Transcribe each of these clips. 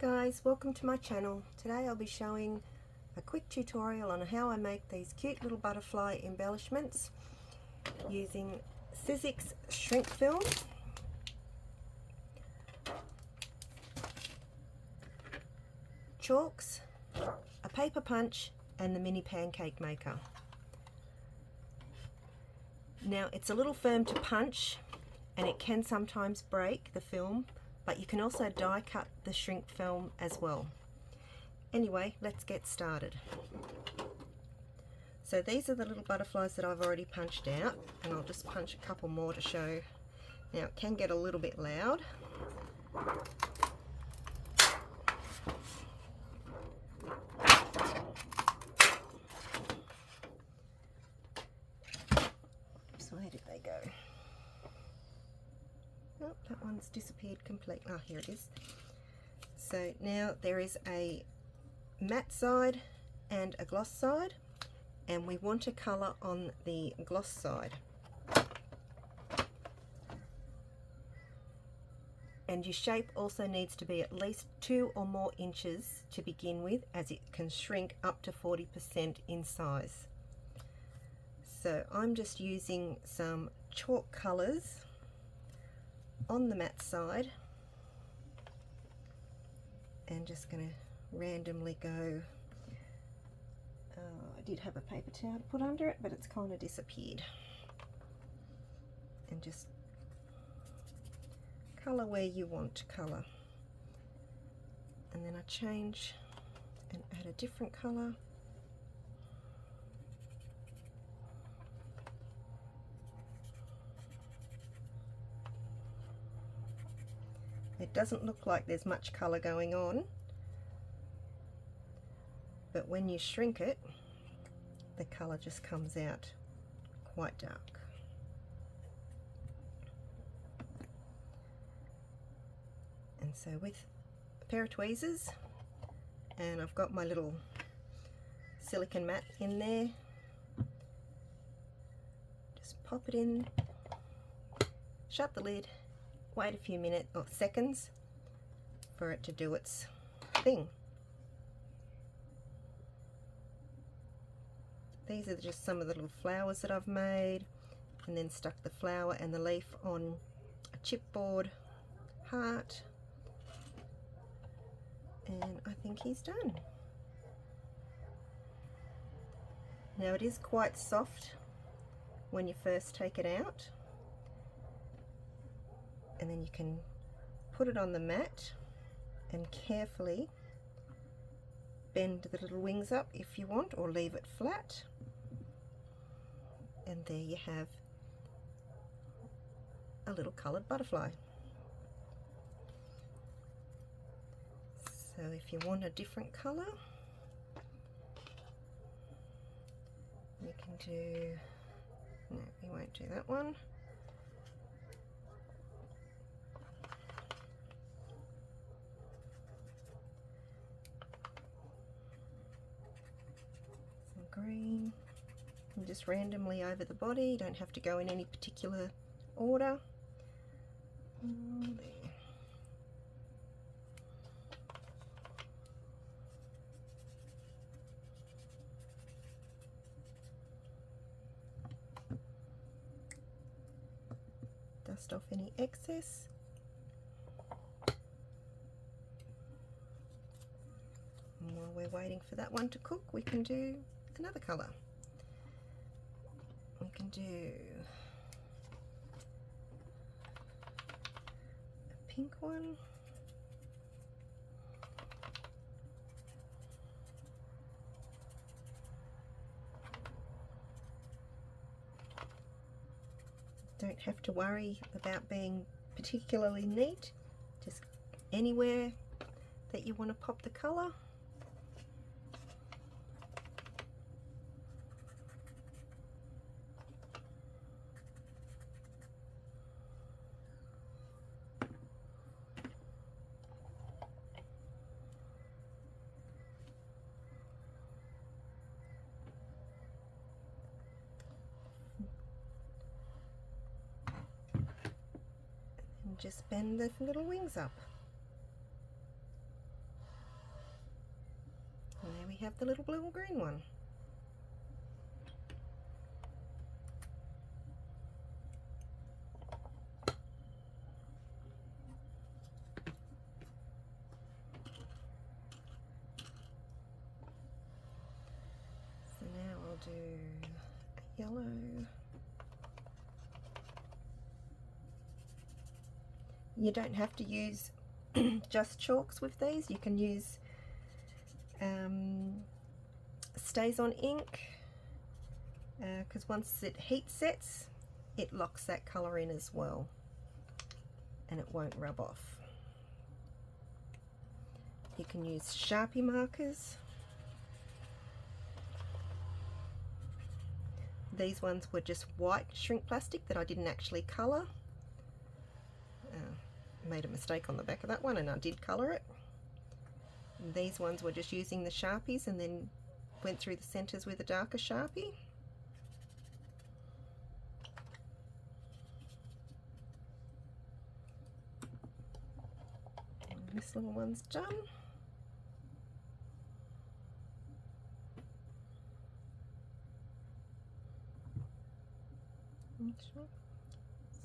guys, welcome to my channel. Today I'll be showing a quick tutorial on how I make these cute little butterfly embellishments using Sizzix shrink film, chalks, a paper punch and the mini pancake maker. Now it's a little firm to punch and it can sometimes break the film, but you can also die cut the shrink film as well. Anyway, let's get started. So these are the little butterflies that I've already punched out, and I'll just punch a couple more to show. Now it can get a little bit loud. So where did they go? Oh, that one's disappeared completely. Oh, here it is. So now there is a matte side and a gloss side, and we want to colour on the gloss side. And your shape also needs to be at least 2 or more inches to begin with, as it can shrink up to 40% in size. So I'm just using some chalk colours on the matte side and just going to randomly go. I did have a paper towel to put under it, but it's kind of disappeared. And just colour where you want to colour. And then I change and add a different colour. It doesn't look like there's much colour going on, but when you shrink it, the colour just comes out quite dark. And so with a pair of tweezers, and I've got my little silicone mat in there, just pop it in, shut the lid, wait a few minutes or seconds for it to do its thing. These are just some of the little flowers that I've made, and then stuck the flower and the leaf on a chipboard heart, and I think he's done. Now it is quite soft when you first take it out, and then you can put it on the mat and carefully bend the little wings up if you want, or leave it flat. And there you have a little coloured butterfly. So if you want a different colour, we can do, no, we won't do that one. Some green. And just randomly over the body, you don't have to go in any particular order. There. Dust off any excess. And while we're waiting for that one to cook, we can do another colour. We can do a pink one. Don't have to worry about being particularly neat, just anywhere that you want to pop the colour. Just bend the little wings up. have the little blue or green one. So now I'll do yellow. You don't have to use just chalks with these. You can use StazOn ink, because once it heat sets, it locks that colour in as well and it won't rub off. You can use Sharpie markers. These ones were just white shrink plastic that I didn't actually colour. Made a mistake on the back of that one and I did colour it. And these ones were just using the Sharpies and then went through the centres with a darker Sharpie. And this little one's done. It's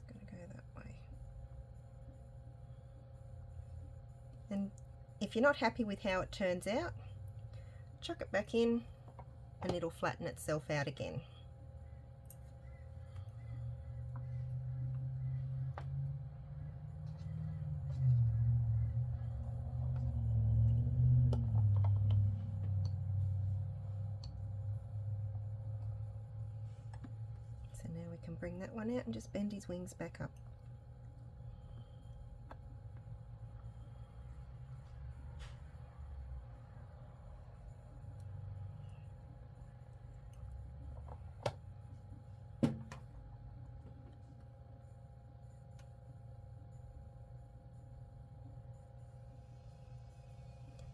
going to go that way. And if you're not happy with how it turns out, chuck it back in and it'll flatten itself out again. So now we can bring that one out and just bend his wings back up.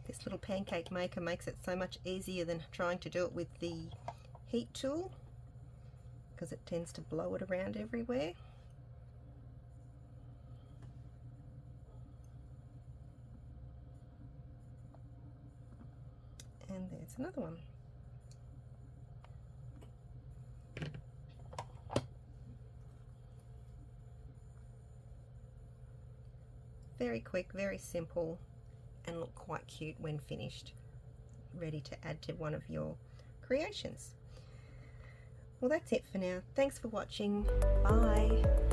This little pancake maker makes it so much easier than trying to do it with the heat tool, because it tends to blow it around everywhere. And there's another one. Very quick, very simple, and look quite cute when finished, ready to add to one of your creations. Well, that's it for now. Thanks for watching. Bye.